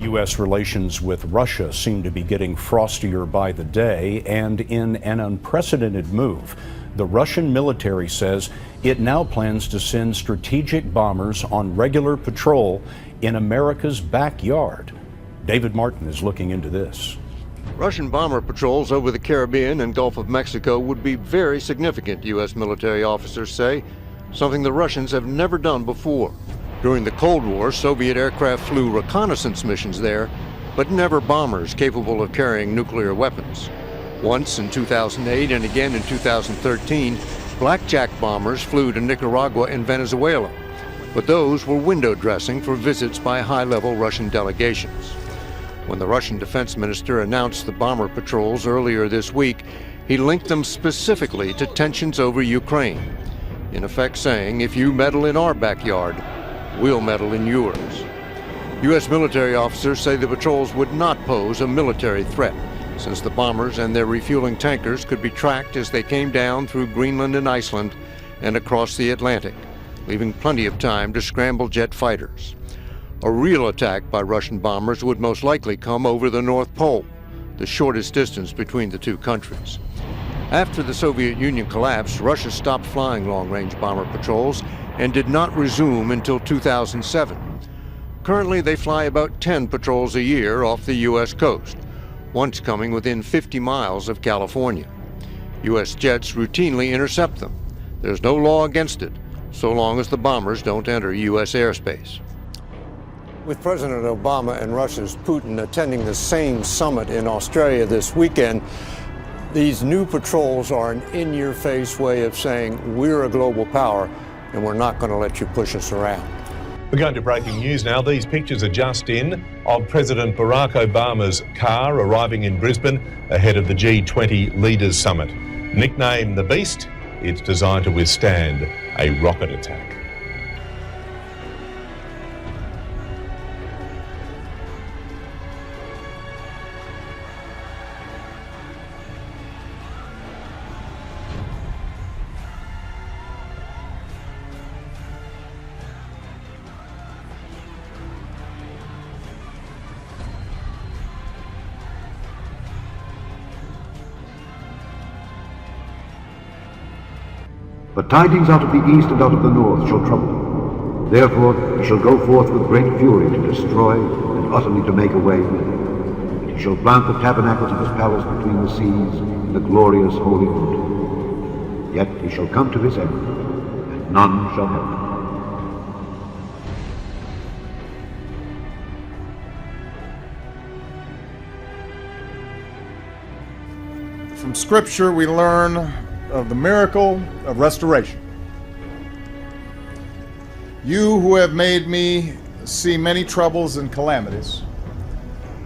U.S. relations with Russia seem to be getting frostier by the day, and in an unprecedented move, the Russian military says it now plans to send strategic bombers on regular patrol in America's backyard. David Martin is looking into this. Russian bomber patrols over the Caribbean and Gulf of Mexico would be very significant, U.S. military officers say, something the Russians have never done before. During the Cold War, Soviet aircraft flew reconnaissance missions there, but never bombers capable of carrying nuclear weapons. Once in 2008 and again in 2013, blackjack bombers flew to Nicaragua and Venezuela, but those were window dressing for visits by high-level Russian delegations. When the Russian defense minister announced the bomber patrols earlier this week, he linked them specifically to tensions over Ukraine, in effect saying, if you meddle in our backyard, we'll meddle in yours. U.S. military officers say the patrols would not pose a military threat, since the bombers and their refueling tankers could be tracked as they came down through Greenland and Iceland and across the Atlantic, leaving plenty of time to scramble jet fighters. A real attack by Russian bombers would most likely come over the North Pole, the shortest distance between the two countries. After the Soviet Union collapsed, Russia stopped flying long-range bomber patrols and did not resume until 2007. Currently, they fly about 10 patrols a year off the U.S. coast, once coming within 50 miles of California. U.S. jets routinely intercept them. There's no law against it, so long as the bombers don't enter U.S. airspace. With President Obama and Russia's Putin attending the same summit in Australia this weekend, these new patrols are an in-your-face way of saying we're a global power and we're not going to let you push us around. We're going to breaking news now. These pictures are just in of President Barack Obama's car arriving in Brisbane ahead of the G20 Leaders Summit. Nicknamed the Beast, it's designed to withstand a rocket attack. But tidings out of the east and out of the north shall trouble him. Therefore he shall go forth with great fury to destroy and utterly to make a way. And he shall plant the tabernacles of his palace between the seas in the glorious holy wood. Yet he shall come to his end, and none shall help him. From Scripture we learn of the miracle of restoration. You who have made me see many troubles and calamities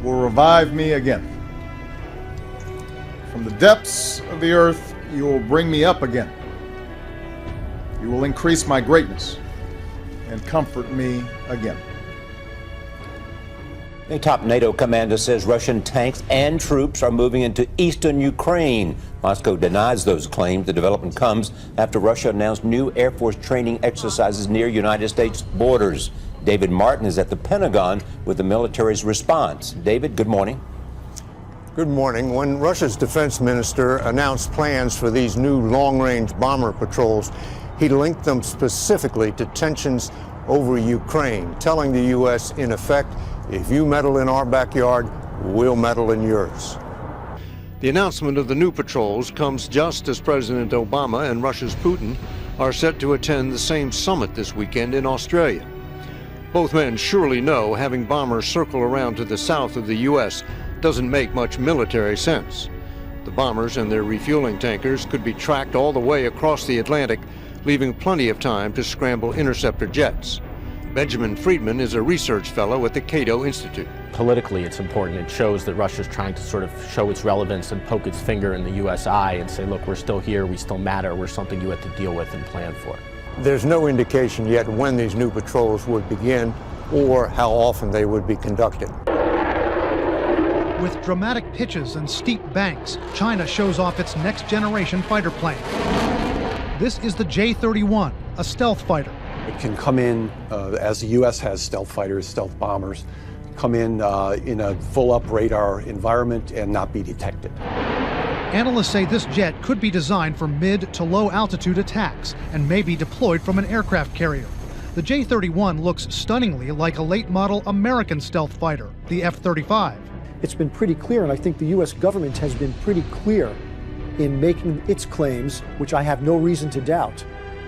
will revive me again. From the depths of the earth you will bring me up again. You will increase my greatness and comfort me again. A top NATO commander says Russian tanks and troops are moving into eastern Ukraine. Moscow denies those claims. The development comes after Russia announced new Air Force training exercises near United States borders. David Martin is at the Pentagon with the military's response. David, good morning. Good morning. When Russia's defense minister announced plans for these new long-range bomber patrols, he linked them specifically to tensions over Ukraine, telling the U.S., in effect, if you meddle in our backyard, we'll meddle in yours. The announcement of the new patrols comes just as President Obama and Russia's Putin are set to attend the same summit this weekend in Australia. Both men surely know having bombers circle around to the south of the U.S. doesn't make much military sense. The bombers and their refueling tankers could be tracked all the way across the Atlantic, leaving plenty of time to scramble interceptor jets. Benjamin Friedman is a research fellow at the Cato Institute. Politically, it's important. It shows that Russia's trying to sort of show its relevance and poke its finger in the U.S. eye and say, look, we're still here, we still matter, we're something you have to deal with and plan for. There's no indication yet when these new patrols would begin or how often they would be conducted. With dramatic pitches and steep banks, China shows off its next-generation fighter plane. This is the J-31, a stealth fighter. It can come in, as the U.S. has stealth fighters, stealth bombers, come in a full-up radar environment and not be detected. Analysts say this jet could be designed for mid to low altitude attacks and may be deployed from an aircraft carrier. The J-31 looks stunningly like a late model American stealth fighter, the F-35. It's been pretty clear, and I think the U.S. government has been pretty clear in making its claims, which I have no reason to doubt,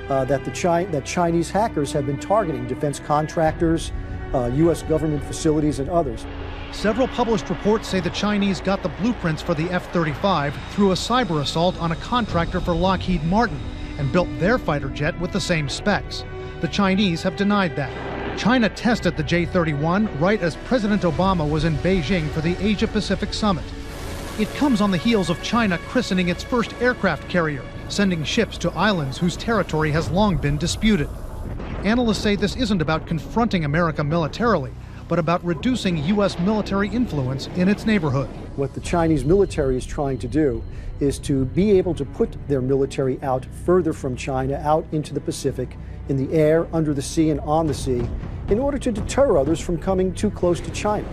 that Chinese hackers have been targeting defense contractors, U.S. government facilities, and others. Several published reports say the Chinese got the blueprints for the F-35 through a cyber assault on a contractor for Lockheed Martin and built their fighter jet with the same specs. The Chinese have denied that. China tested the J-31 right as President Obama was in Beijing for the Asia-Pacific Summit. It comes on the heels of China christening its first aircraft carrier, sending ships to islands whose territory has long been disputed. Analysts say this isn't about confronting America militarily, but about reducing U.S. military influence in its neighborhood. What the Chinese military is trying to do is to be able to put their military out further from China, out into the Pacific, in the air, under the sea, and on the sea, in order to deter others from coming too close to China.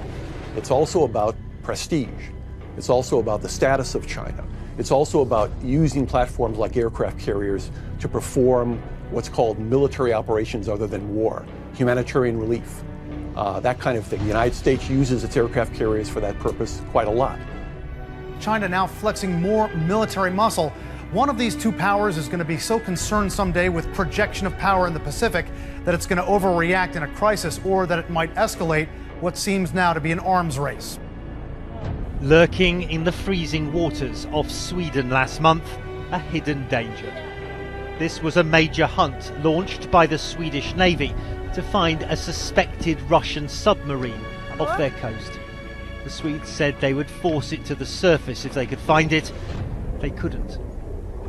It's also about prestige. It's also about the status of China. It's also about using platforms like aircraft carriers to perform what's called military operations other than war, humanitarian relief, that kind of thing. The United States uses its aircraft carriers for that purpose quite a lot. China now flexing more military muscle. One of these two powers is going to be so concerned someday with projection of power in the Pacific that it's going to overreact in a crisis, or that it might escalate what seems now to be an arms race. Lurking in the freezing waters of Sweden last month, a hidden danger. This was a major hunt launched by the Swedish Navy to find a suspected Russian submarine off their coast. The Swedes said they would force it to the surface if they could find it. They couldn't.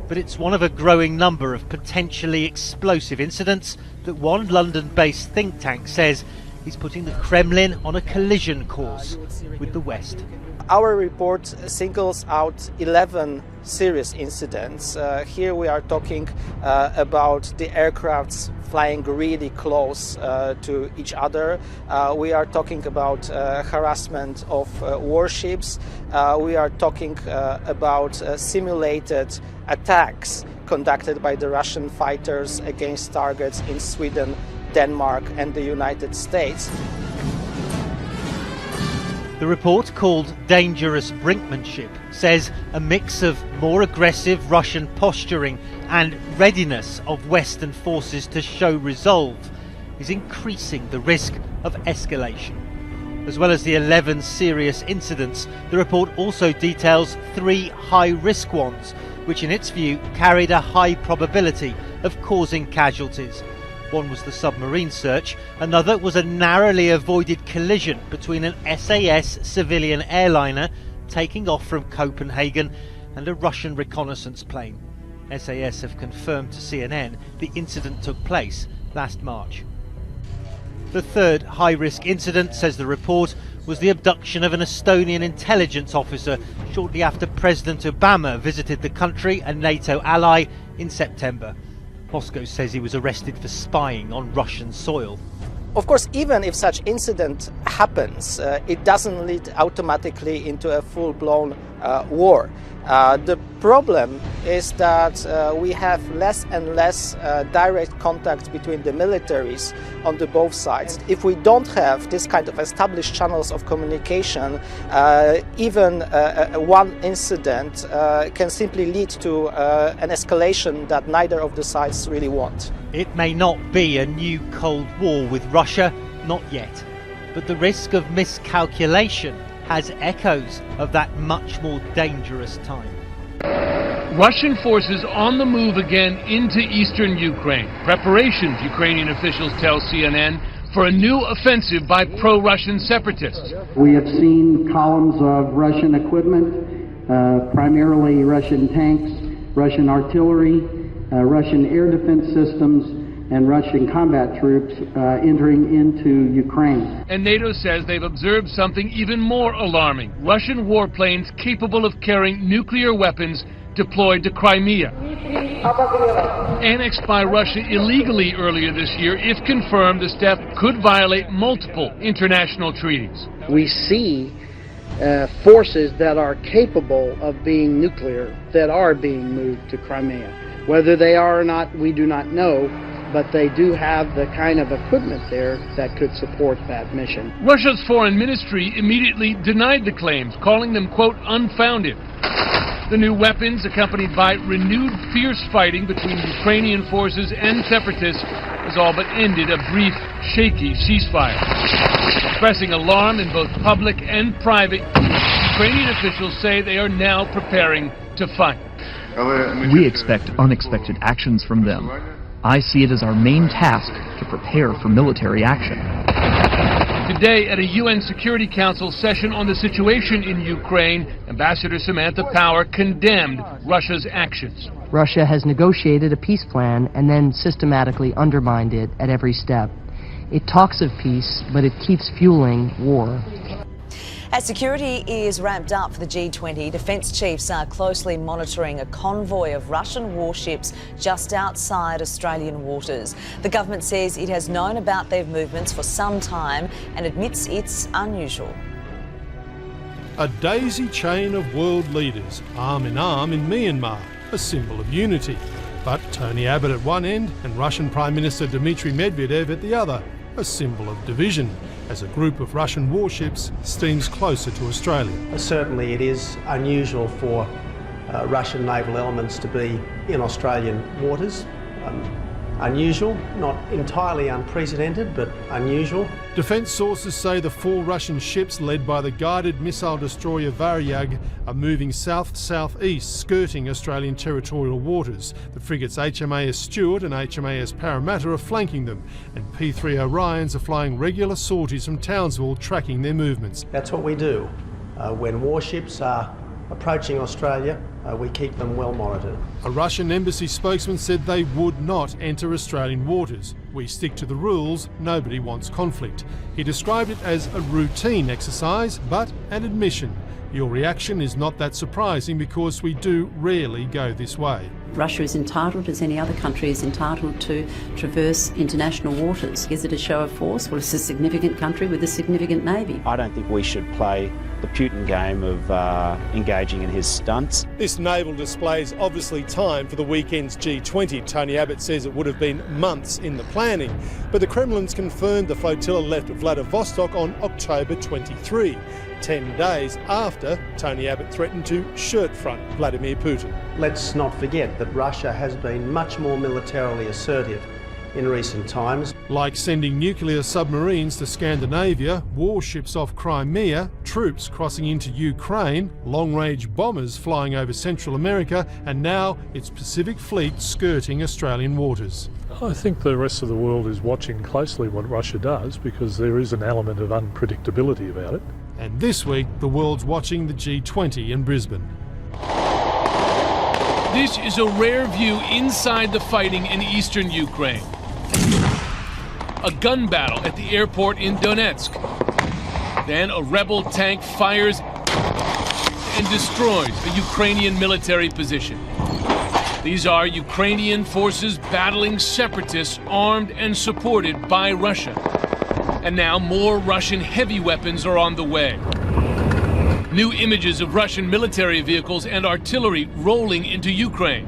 But it's one of a growing number of potentially explosive incidents that one London-based think tank says is putting the Kremlin on a collision course with the West. Our report singles out 11 serious incidents. Here we are talking about the aircrafts flying really close to each other. We are talking about harassment of warships. We are talking about simulated attacks conducted by the Russian fighters against targets in Sweden, Denmark, and the United States. The report, called Dangerous Brinkmanship, says a mix of more aggressive Russian posturing and readiness of Western forces to show resolve is increasing the risk of escalation. As well as the 11 serious incidents, the report also details 3 high-risk ones, which in its view carried a high probability of causing casualties. One was the submarine search, another was a narrowly avoided collision between an SAS civilian airliner taking off from Copenhagen and a Russian reconnaissance plane. SAS have confirmed to CNN the incident took place last March. The third high-risk incident, says the report, was the abduction of an Estonian intelligence officer shortly after President Obama visited the country, a NATO ally, in September. Moscow says he was arrested for spying on Russian soil. Of course, even if such incident happens, it doesn't lead automatically into a full-blown war. The problem is that we have less and less direct contact between the militaries on the both sides. If we don't have this kind of established channels of communication, even one incident can simply lead to an escalation that neither of the sides really want. It may not be a new Cold War with Russia, not yet, but the risk of miscalculation has echoes of that much more dangerous time. Russian forces on the move again into eastern Ukraine. Preparations, Ukrainian officials tell CNN, for a new offensive by pro-Russian separatists. We have seen columns of Russian equipment, primarily Russian tanks, Russian artillery, Russian air defense systems, and Russian combat troops entering into Ukraine. And NATO says they've observed something even more alarming. Russian warplanes capable of carrying nuclear weapons deployed to Crimea, annexed by Russia illegally earlier this year. If confirmed, the step could violate multiple international treaties. We see forces that are capable of being nuclear that are being moved to Crimea. Whether they are or not, we do not know, but they do have the kind of equipment there that could support that mission. Russia's foreign ministry immediately denied the claims, calling them, quote, unfounded. The new weapons, accompanied by renewed fierce fighting between Ukrainian forces and separatists, has all but ended a brief, shaky ceasefire. Expressing alarm in both public and private, Ukrainian officials say they are now preparing to fight. We expect unexpected actions from them. I see it as our main task to prepare for military action. Today, at a UN Security Council session on the situation in Ukraine, Ambassador Samantha Power condemned Russia's actions. Russia has negotiated a peace plan and then systematically undermined it at every step. It talks of peace, but it keeps fueling war. As security is ramped up for the G20, defence chiefs are closely monitoring a convoy of Russian warships just outside Australian waters. The government says it has known about their movements for some time and admits it's unusual. A daisy chain of world leaders, arm in arm in Myanmar, a symbol of unity. But Tony Abbott at one end and Russian Prime Minister Dmitry Medvedev at the other, a symbol of division, as a group of Russian warships steams closer to Australia. Certainly it is unusual for Russian naval elements to be in Australian waters. Unusual, not entirely unprecedented, but unusual. Defence sources say the 4 Russian ships led by the guided missile destroyer Varyag are moving south-southeast, skirting Australian territorial waters. The frigates HMAS Stuart and HMAS Parramatta are flanking them, and P3 Orions are flying regular sorties from Townsville, tracking their movements. That's what we do. When warships are approaching Australia, we keep them well monitored. A Russian embassy spokesman said they would not enter Australian waters. We stick to the rules, nobody wants conflict. He described it as a routine exercise, but an admission. Your reaction is not that surprising because we do rarely go this way. Russia is entitled, as any other country is entitled, to traverse international waters. Is it a show of force? Well, it's a significant country with a significant navy. I don't think we should play the Putin game of engaging in his stunts. This naval display is obviously timed for the weekend's G20. Tony Abbott says it would have been months in the planning, but the Kremlin's confirmed the flotilla left Vladivostok on October 23, 10 days after Tony Abbott threatened to shirt front Vladimir Putin. Let's not forget that Russia has been much more militarily assertive in recent times. Like sending nuclear submarines to Scandinavia, warships off Crimea, troops crossing into Ukraine, long-range bombers flying over Central America, and now its Pacific Fleet skirting Australian waters. I think the rest of the world is watching closely what Russia does because there is an element of unpredictability about it. And this week, the world's watching the G20 in Brisbane. This is a rare view inside the fighting in eastern Ukraine. A gun battle at the airport in Donetsk. Then a rebel tank fires and destroys a Ukrainian military position. These are Ukrainian forces battling separatists armed and supported by Russia. And now more Russian heavy weapons are on the way. New images of Russian military vehicles and artillery rolling into Ukraine.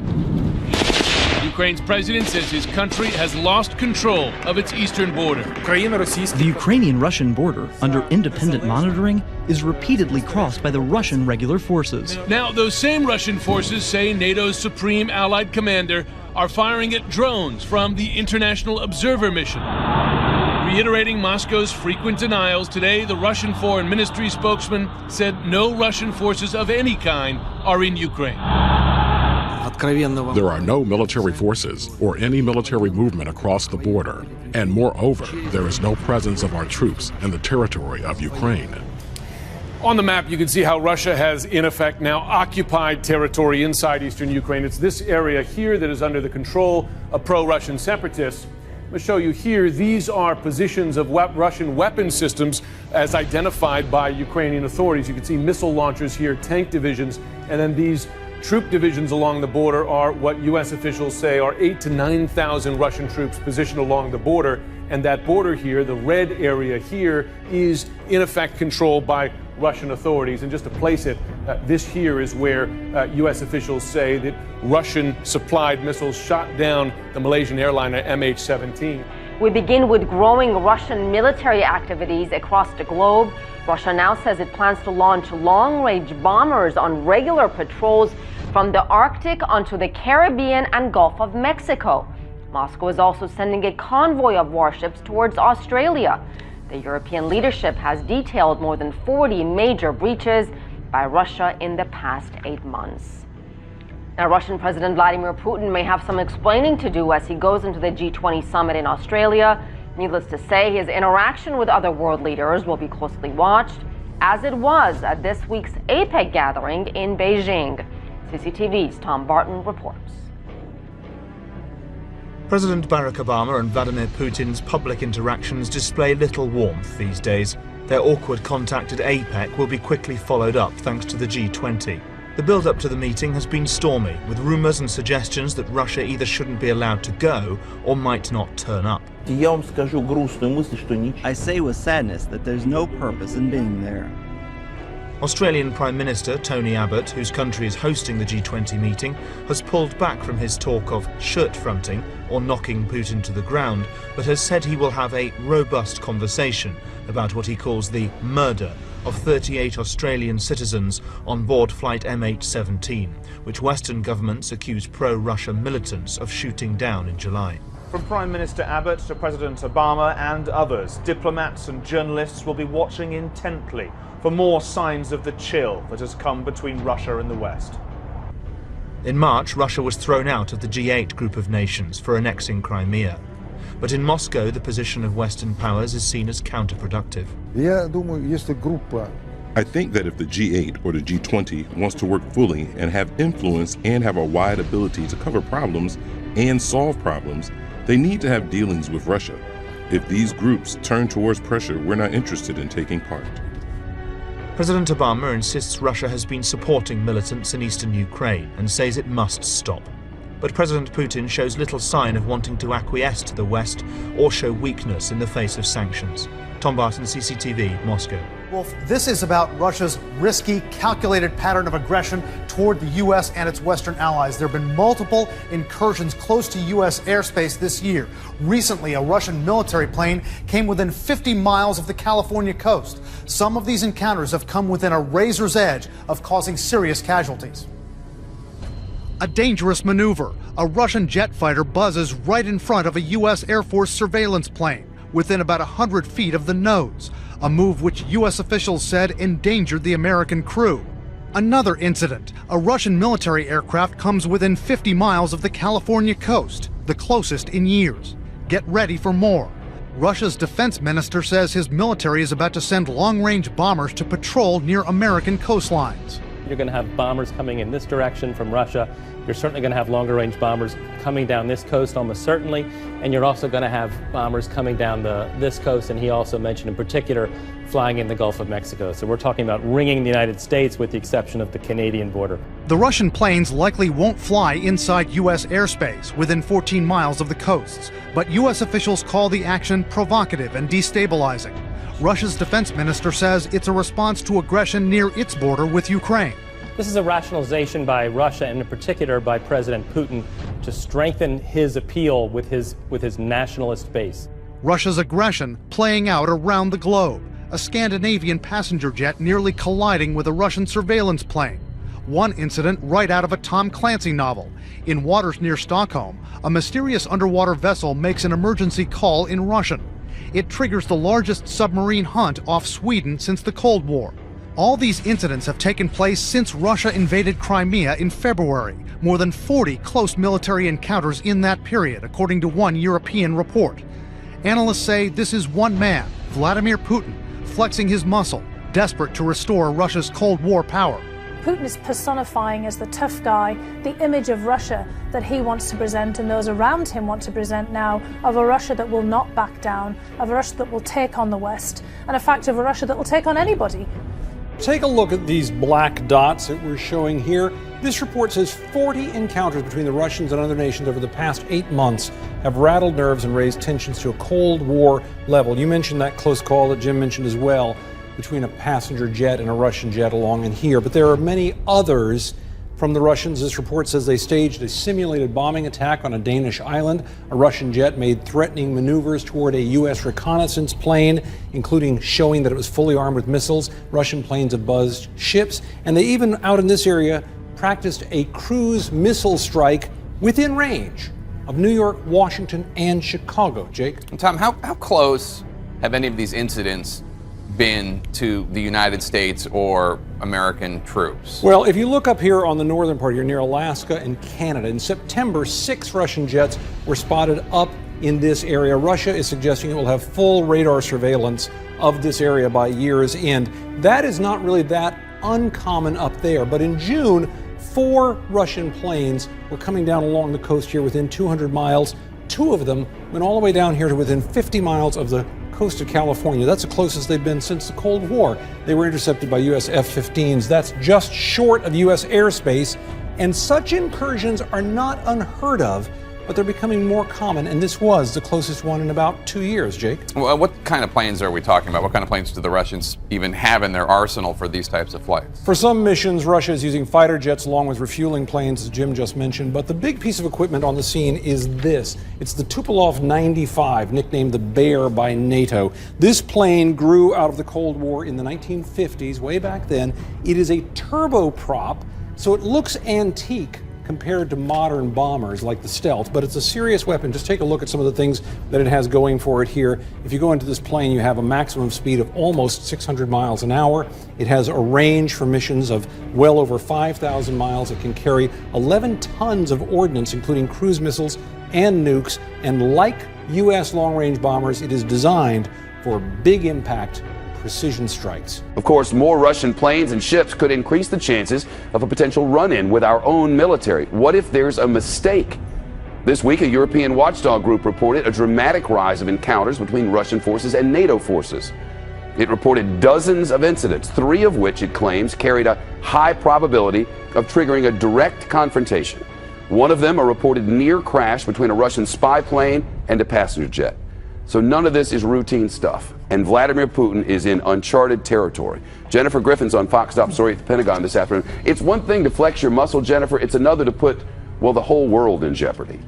Ukraine's president says his country has lost control of its eastern border. The Ukrainian-Russian border, under independent monitoring, is repeatedly crossed by the Russian regular forces. Now, those same Russian forces say NATO's supreme allied commander are firing at drones from the International Observer Mission. Reiterating Moscow's frequent denials, today the Russian Foreign Ministry spokesman said no Russian forces of any kind are in Ukraine. There are no military forces or any military movement across the border. And moreover, there is no presence of our troops in the territory of Ukraine. On the map, you can see how Russia has, in effect, now occupied territory inside eastern Ukraine. It's this area here that is under the control of pro-Russian separatists. I'm going to show you here, these are positions of Russian weapon systems as identified by Ukrainian authorities. You can see missile launchers here, tank divisions, and then these troop divisions along the border are what U.S. officials say are 8,000 to 9,000 Russian troops positioned along the border. And that border here, the red area here, is in effect controlled by Russian authorities. And just to place it, this here is where U.S. officials say that Russian-supplied missiles shot down the Malaysian airliner MH17. We begin with growing Russian military activities across the globe. Russia now says it plans to launch long-range bombers on regular patrols from the Arctic onto the Caribbean and Gulf of Mexico. Moscow is also sending a convoy of warships towards Australia. The European leadership has detailed more than 40 major breaches by Russia in the past 8 months. Now, Russian President Vladimir Putin may have some explaining to do as he goes into the G20 summit in Australia. Needless to say, his interaction with other world leaders will be closely watched, as it was at this week's APEC gathering in Beijing. CCTV's Tom Barton reports. President Barack Obama and Vladimir Putin's public interactions display little warmth these days. Their awkward contact at APEC will be quickly followed up thanks to the G20. The build-up to the meeting has been stormy, with rumours and suggestions that Russia either shouldn't be allowed to go or might not turn up. I say with sadness that there's no purpose in being there. Australian Prime Minister Tony Abbott, whose country is hosting the G20 meeting, has pulled back from his talk of shirt-fronting or knocking Putin to the ground, but has said he will have a robust conversation about what he calls the murder of 38 Australian citizens on board flight MH17, which Western governments accuse pro-Russia militants of shooting down in July. From Prime Minister Abbott to President Obama and others, diplomats and journalists will be watching intently for more signs of the chill that has come between Russia and the West. In March, Russia was thrown out of the G8 group of nations for annexing Crimea. But in Moscow, the position of Western powers is seen as counterproductive. I think that if the G8 or the G20 wants to work fully and have influence and have a wide ability to cover problems and solve problems, they need to have dealings with Russia. If these groups turn towards pressure, we're not interested in taking part. President Obama insists Russia has been supporting militants in eastern Ukraine and says it must stop. But President Putin shows little sign of wanting to acquiesce to the West or show weakness in the face of sanctions. Tom Barton, CCTV, Moscow. Wolf, this is about Russia's risky, calculated pattern of aggression toward the U.S. and its Western allies. There have been multiple incursions close to U.S. airspace this year. Recently, a Russian military plane came within 50 miles of the California coast. Some of these encounters have come within a razor's edge of causing serious casualties. A dangerous maneuver. A Russian jet fighter buzzes right in front of a U.S. Air Force surveillance plane, within about 100 feet of the nose, a move which U.S. officials said endangered the American crew. Another incident. A Russian military aircraft comes within 50 miles of the California coast, the closest in years. Get ready for more. Russia's defense minister says his military is about to send long-range bombers to patrol near American coastlines. You're going to have bombers coming in this direction from Russia. You're certainly going to have longer-range bombers coming down this coast almost certainly, and you're also going to have bombers coming down this coast, and he also mentioned in particular flying in the Gulf of Mexico. So we're talking about ringing the United States with the exception of the Canadian border. The Russian planes likely won't fly inside U.S. airspace within 14 miles of the coasts, but U.S. officials call the action provocative and destabilizing. Russia's defense minister says it's a response to aggression near its border with Ukraine. This is a rationalization by Russia, and in particular by President Putin, to strengthen his appeal with his nationalist base. Russia's aggression playing out around the globe. A Scandinavian passenger jet nearly colliding with a Russian surveillance plane. One incident right out of a Tom Clancy novel. In waters near Stockholm, a mysterious underwater vessel makes an emergency call in Russian. It triggers the largest submarine hunt off Sweden since the Cold War. All these incidents have taken place since Russia invaded Crimea in February. More than 40 close military encounters in that period, according to one European report. Analysts say this is one man, Vladimir Putin, flexing his muscle, desperate to restore Russia's Cold War power. Putin is personifying as the tough guy the image of Russia that he wants to present and those around him want to present now, of a Russia that will not back down, of a Russia that will take on the West, and in fact of a Russia that will take on anybody. Take a look at these black dots that we're showing here. This report says 40 encounters between the Russians and other nations over the past 8 months have rattled nerves and raised tensions to a Cold War level. You mentioned that close call that Jim mentioned as well between a passenger jet and a Russian jet along in here. But there are many others from the Russians. This report says they staged a simulated bombing attack on a Danish island. A Russian jet made threatening maneuvers toward a U.S. reconnaissance plane, including showing that it was fully armed with missiles. Russian planes have buzzed ships. And they even, out in this area, practiced a cruise missile strike within range of New York, Washington, and Chicago. Jake? And Tom, how close have any of these incidents been to the United States or American troops? Well, if you look up here on the northern part, you're near Alaska and Canada. In September, 6 Russian jets were spotted up in this area. Russia is suggesting it will have full radar surveillance of this area by year's end. That is not really that uncommon up there. But in June, 4 Russian planes were coming down along the coast here within 200 miles. 2 of them went all the way down here to within 50 miles of the coast of California. That's the closest they've been since the Cold War. They were intercepted by U.S. F-15s. That's just short of U.S. airspace. And such incursions are not unheard of, but they're becoming more common, and this was the closest one in about 2 years, Jake. Well, what kind of planes are we talking about? What kind of planes do the Russians even have in their arsenal for these types of flights? For some missions, Russia is using fighter jets along with refueling planes, as Jim just mentioned, but the big piece of equipment on the scene is this. It's the Tupolev 95, nicknamed the Bear by NATO. This plane grew out of the Cold War in the 1950s, way back then. It is a turboprop, so it looks antique compared to modern bombers like the Stealth, but it's a serious weapon. Just take a look at some of the things that it has going for it here. If you go into this plane, you have a maximum speed of almost 600 miles an hour. It has a range for missions of well over 5,000 miles. It can carry 11 tons of ordnance, including cruise missiles and nukes. And like U.S. long-range bombers, it is designed for big impact precision strikes. Of course, more Russian planes and ships could increase the chances of a potential run-in with our own military. What if there's a mistake? This week, a European watchdog group reported a dramatic rise of encounters between Russian forces and NATO forces. It reported dozens of incidents, 3 of which it claims carried a high probability of triggering a direct confrontation. One of them a reported near crash between a Russian spy plane and a passenger jet. So none of this is routine stuff, and Vladimir Putin is in uncharted territory. Jennifer Griffin's on Fox Top Story at the Pentagon this afternoon. It's one thing to flex your muscle, Jennifer. It's another to put, well, the whole world in jeopardy.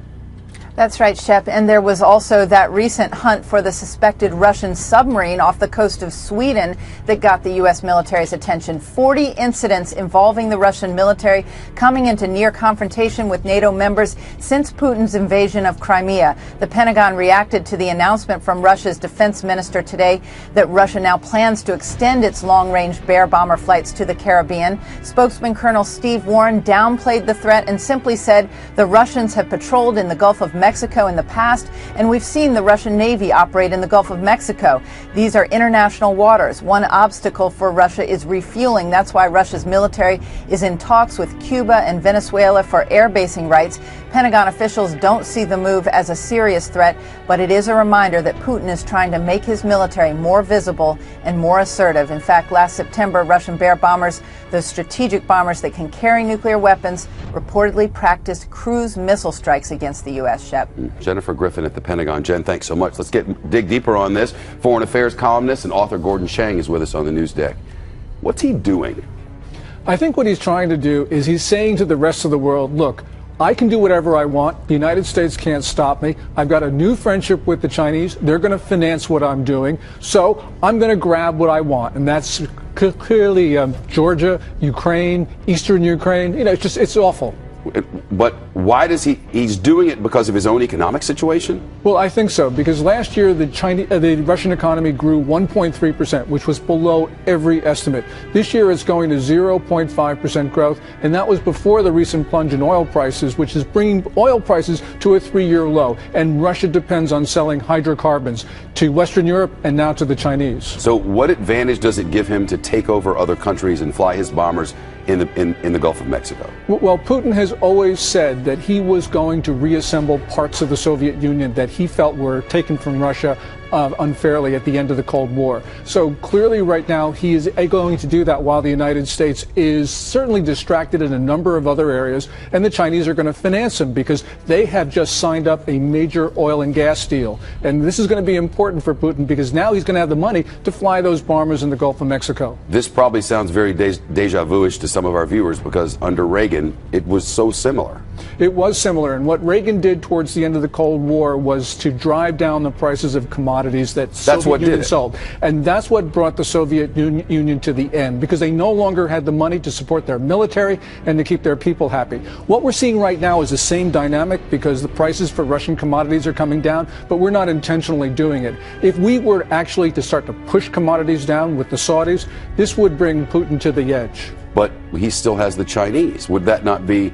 That's right, Shep. And there was also that recent hunt for the suspected Russian submarine off the coast of Sweden that got the U.S. military's attention. 40 incidents involving the Russian military coming into near confrontation with NATO members since Putin's invasion of Crimea. The Pentagon reacted to the announcement from Russia's defense minister today that Russia now plans to extend its long-range Bear bomber flights to the Caribbean. Spokesman Colonel Steve Warren downplayed the threat and simply said the Russians have patrolled in the Gulf of Mexico in the past, and we've seen the Russian Navy operate in the Gulf of Mexico. These are international waters. One obstacle for Russia is refueling. That's why Russia's military is in talks with Cuba and Venezuela for air basing rights. Pentagon officials don't see the move as a serious threat, but it is a reminder that Putin is trying to make his military more visible and more assertive. In fact, last September, Russian Bear bombers, those strategic bombers that can carry nuclear weapons, reportedly practiced cruise missile strikes against the U.S. Shep. Jennifer Griffin at the Pentagon. Jen, thanks so much. Let's dig deeper on this. Foreign Affairs columnist and author Gordon Chang is with us on the news deck. What's he doing? I think what he's trying to do is he's saying to the rest of the world, look, I can do whatever I want. The United States can't stop me. I've got a new friendship with the Chinese. They're going to finance what I'm doing. So I'm going to grab what I want. And that's clearly Georgia, Ukraine, Eastern Ukraine. You know, it's awful. But why does he's doing it because of his own economic situation? Well, I think so, because last year the Russian economy grew 1.3%, which was below every estimate. This year it's going to 0.5% growth, and that was before the recent plunge in oil prices, which is bringing oil prices to a 3-year low. And Russia depends on selling hydrocarbons to Western Europe and now to the Chinese. So what advantage does it give him to take over other countries and fly his bombers in the Gulf of Mexico? Well, Putin has always said that he was going to reassemble parts of the Soviet Union that he felt were taken from Russia unfairly at the end of the Cold War. So clearly right now he is going to do that while the United States is certainly distracted in a number of other areas, and the Chinese are going to finance him because they have just signed up a major oil and gas deal. And this is going to be important for Putin because now he's going to have the money to fly those bombers in the Gulf of Mexico. This probably sounds very deja vu-ish to some of our viewers because under Reagan, it was so similar. It was similar, and what Reagan did towards the end of the Cold War was to drive down the prices of commodities that Soviet Union sold. And that's what brought the Soviet Union to the end, because they no longer had the money to support their military and to keep their people happy. What we're seeing right now is the same dynamic because the prices for Russian commodities are coming down, but we're not intentionally doing it. If we were actually to start to push commodities down with the Saudis, this would bring Putin to the edge. But he still has the Chinese. Would that not be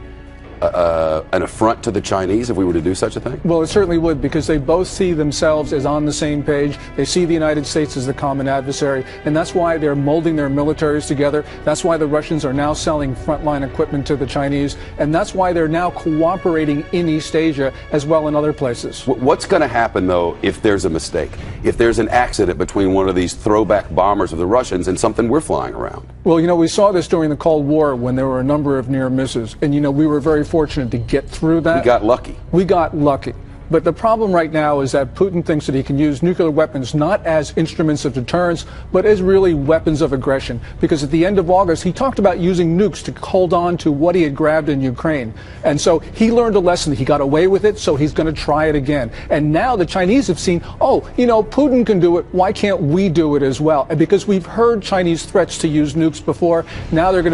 an affront to the Chinese if we were to do such a thing? Well, it certainly would, because they both see themselves as on the same page. They see the United States as the common adversary, and that's why they're molding their militaries together. That's why the Russians are now selling frontline equipment to the Chinese, and that's why they're now cooperating in East Asia as well in other places. What's going to happen, though, if there's a mistake? If there's an accident between one of these throwback bombers of the Russians and something we're flying around? Well, you know, we saw this during the Cold War when there were a number of near misses, and, you know, we were very fortunate to get through that. We got lucky. We got lucky. But the problem right now is that Putin thinks that he can use nuclear weapons not as instruments of deterrence, but as really weapons of aggression. Because at the end of August, he talked about using nukes to hold on to what he had grabbed in Ukraine. And so he learned a lesson. He got away with it, so he's going to try it again. And now the Chinese have seen, oh, you know, Putin can do it. Why can't we do it as well? And because we've heard Chinese threats to use nukes before, now they're going to